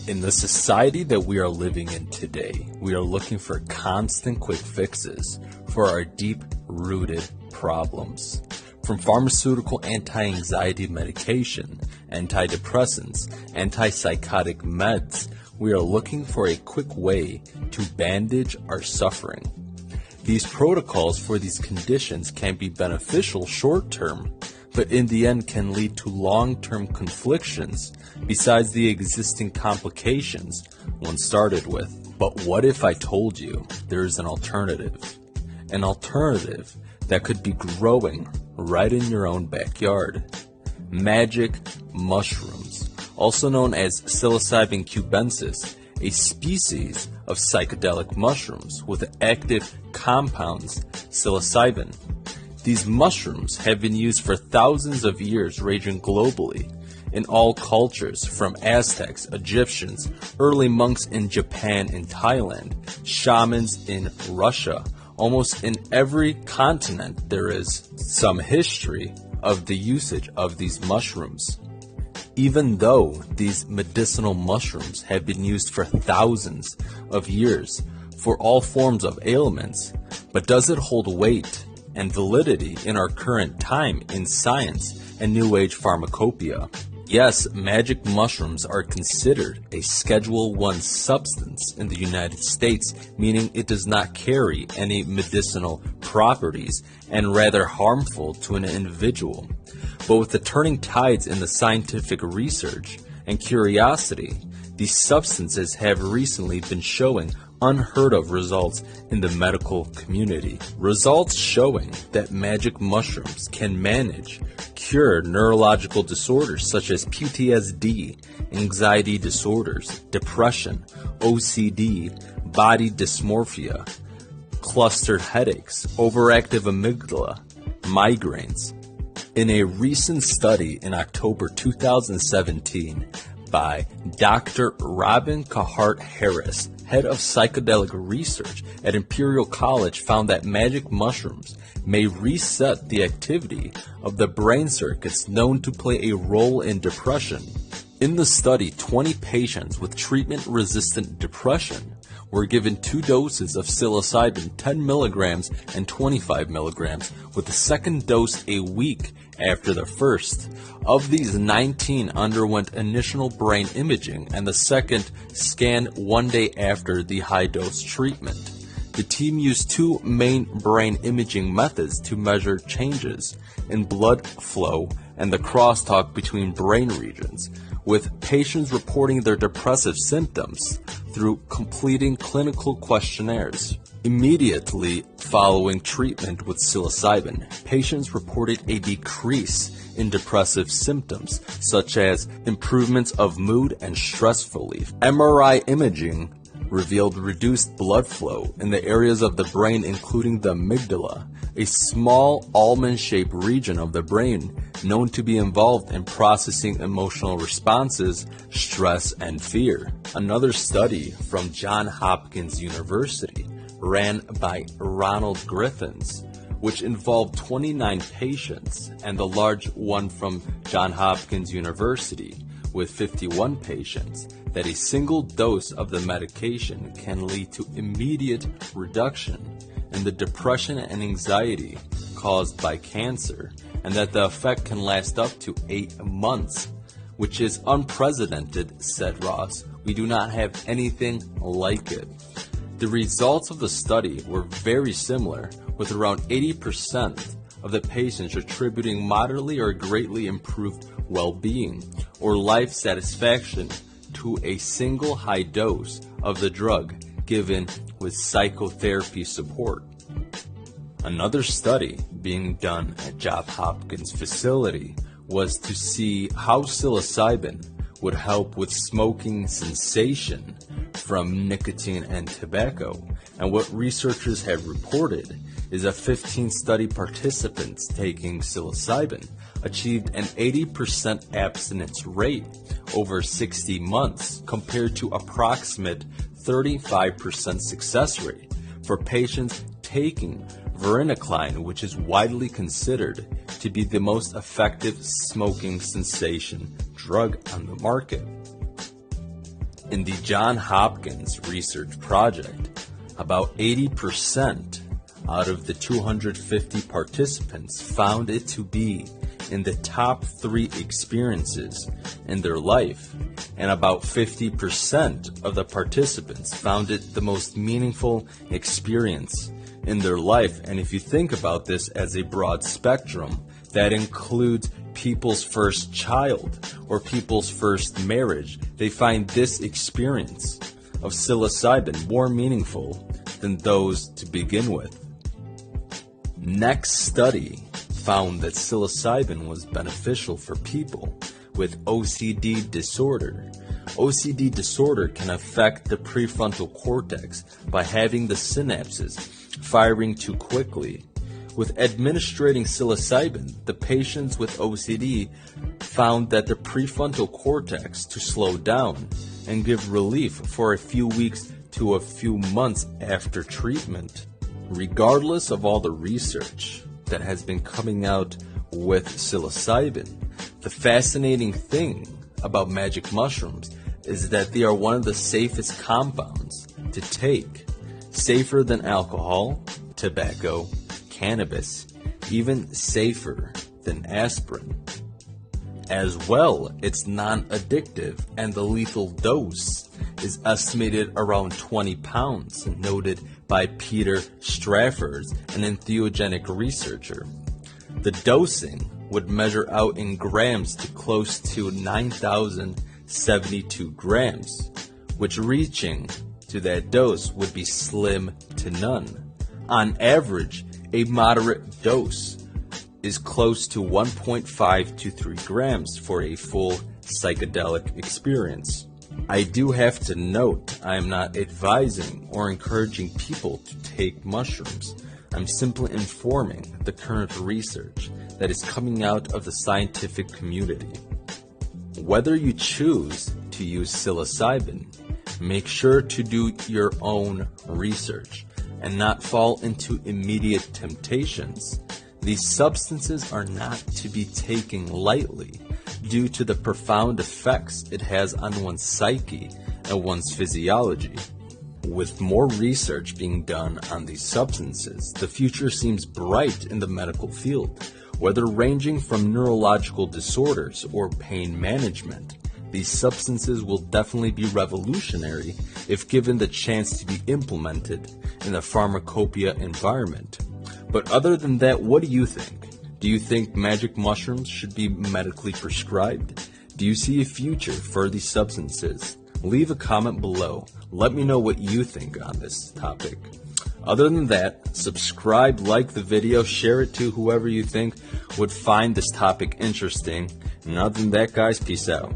In the society that we are living in today, we are looking for constant quick fixes for our deep-rooted problems. From pharmaceutical anti-anxiety medication, antidepressants, antipsychotic meds, we are looking for a quick way to bandage our suffering. These protocols for these conditions can be beneficial short-term, but in the end can lead to long-term conflictions besides the existing complications one started with. But what if I told you there is an alternative? An alternative that could be growing right in your own backyard. Magic mushrooms, also known as psilocybin cubensis, a species of psychedelic mushrooms with active compounds psilocybin. These mushrooms have been used for thousands of years, ranging globally in all cultures, from Aztecs, Egyptians, early monks in Japan and Thailand, shamans in Russia. Almost in every continent there is some history of the usage of these mushrooms. Even though these medicinal mushrooms have been used for thousands of years for all forms of ailments, but does it hold weight and validity in our current time in science and New Age pharmacopoeia? Yes, magic mushrooms are considered a Schedule I substance in the United States, meaning it does not carry any medicinal properties and rather harmful to an individual. But with the turning tides in the scientific research and curiosity, these substances have recently been showing unheard of results in the medical community. Results showing that magic mushrooms can cure neurological disorders such as PTSD, anxiety disorders, depression, OCD, body dysmorphia, clustered headaches, overactive amygdala, migraines. In a recent study in October 2017 by Dr. Robin Cahart-Harris, head of psychedelic research at Imperial College, found that magic mushrooms may reset the activity of the brain circuits known to play a role in depression. In the study, 20 patients with treatment-resistant depression were given 2 doses of psilocybin, 10 milligrams and 25 milligrams, with the second dose a week after the first. Of these, 19 underwent initial brain imaging and the second scan 1 day after the high-dose treatment. The team used 2 main brain imaging methods to measure changes in blood flow and the crosstalk between brain regions, with patients reporting their depressive symptoms through completing clinical questionnaires. Immediately following treatment with psilocybin, patients reported a decrease in depressive symptoms, such as improvements of mood and stress relief. MRI imaging revealed reduced blood flow in the areas of the brain including the amygdala, a small almond-shaped region of the brain known to be involved in processing emotional responses, stress, and fear. Another study from Johns Hopkins University, ran by Ronald Griffiths, which involved 29 patients, and the large one from Johns Hopkins University with 51 patients, that a single dose of the medication can lead to immediate reduction in the depression and anxiety caused by cancer, and that the effect can last up to 8 months, which is unprecedented, said Ross. We do not have anything like it. The results of the study were very similar, with around 80% of the patients attributing moderately or greatly improved well-being or life satisfaction to a single high dose of the drug given with psychotherapy support. Another study being done at Johns Hopkins facility was to see how psilocybin would help with smoking cessation from nicotine and tobacco. And what researchers have reported is that 15 study participants taking psilocybin achieved an 80% abstinence rate over 60 months compared to approximate 35% success rate for patients taking varenicline, which is widely considered to be the most effective smoking cessation drug on the market. In the Johns Hopkins research project, about 80% out of the 250 participants found it to be in the top 3 experiences in their life, and about 50% of the participants found it the most meaningful experience in their life. And if you think about this as a broad spectrum, that includes people's first child or people's first marriage. They find this experience of psilocybin more meaningful than those to begin with. Next study found that psilocybin was beneficial for people with OCD disorder. OCD disorder can affect the prefrontal cortex by having the synapses firing too quickly. With administering psilocybin, the patients with OCD found that the prefrontal cortex to slow down and give relief for a few weeks to a few months after treatment. Regardless of all the research that has been coming out with psilocybin, the fascinating thing about magic mushrooms is that they are one of the safest compounds to take, safer than alcohol, tobacco, cannabis, even safer than aspirin. As well, it's non-addictive, and the lethal dose is estimated around 20 pounds, noted by Peter Strafford, an entheogenic researcher. The dosing would measure out in grams to close to 9,072 grams, which reaching to that dose would be slim to none. On average, a moderate dose is close to 1.5 to 3 grams for a full psychedelic experience. I do have to note I am not advising or encouraging people to take mushrooms. I'm simply informing the current research that is coming out of the scientific community. Whether you choose to use psilocybin, make sure to do your own research and not fall into immediate temptations. These substances are not to be taken lightly due to the profound effects it has on one's psyche and one's physiology. With more research being done on these substances, the future seems bright in the medical field, whether ranging from neurological disorders or pain management. These substances will definitely be revolutionary if given the chance to be implemented in the pharmacopoeia environment. But other than that, what do you think? Do you think magic mushrooms should be medically prescribed? Do you see a future for these substances? Leave a comment below. Let me know what you think on this topic. Other than that, subscribe, like the video, share it to whoever you think would find this topic interesting. And other than that, guys, peace out.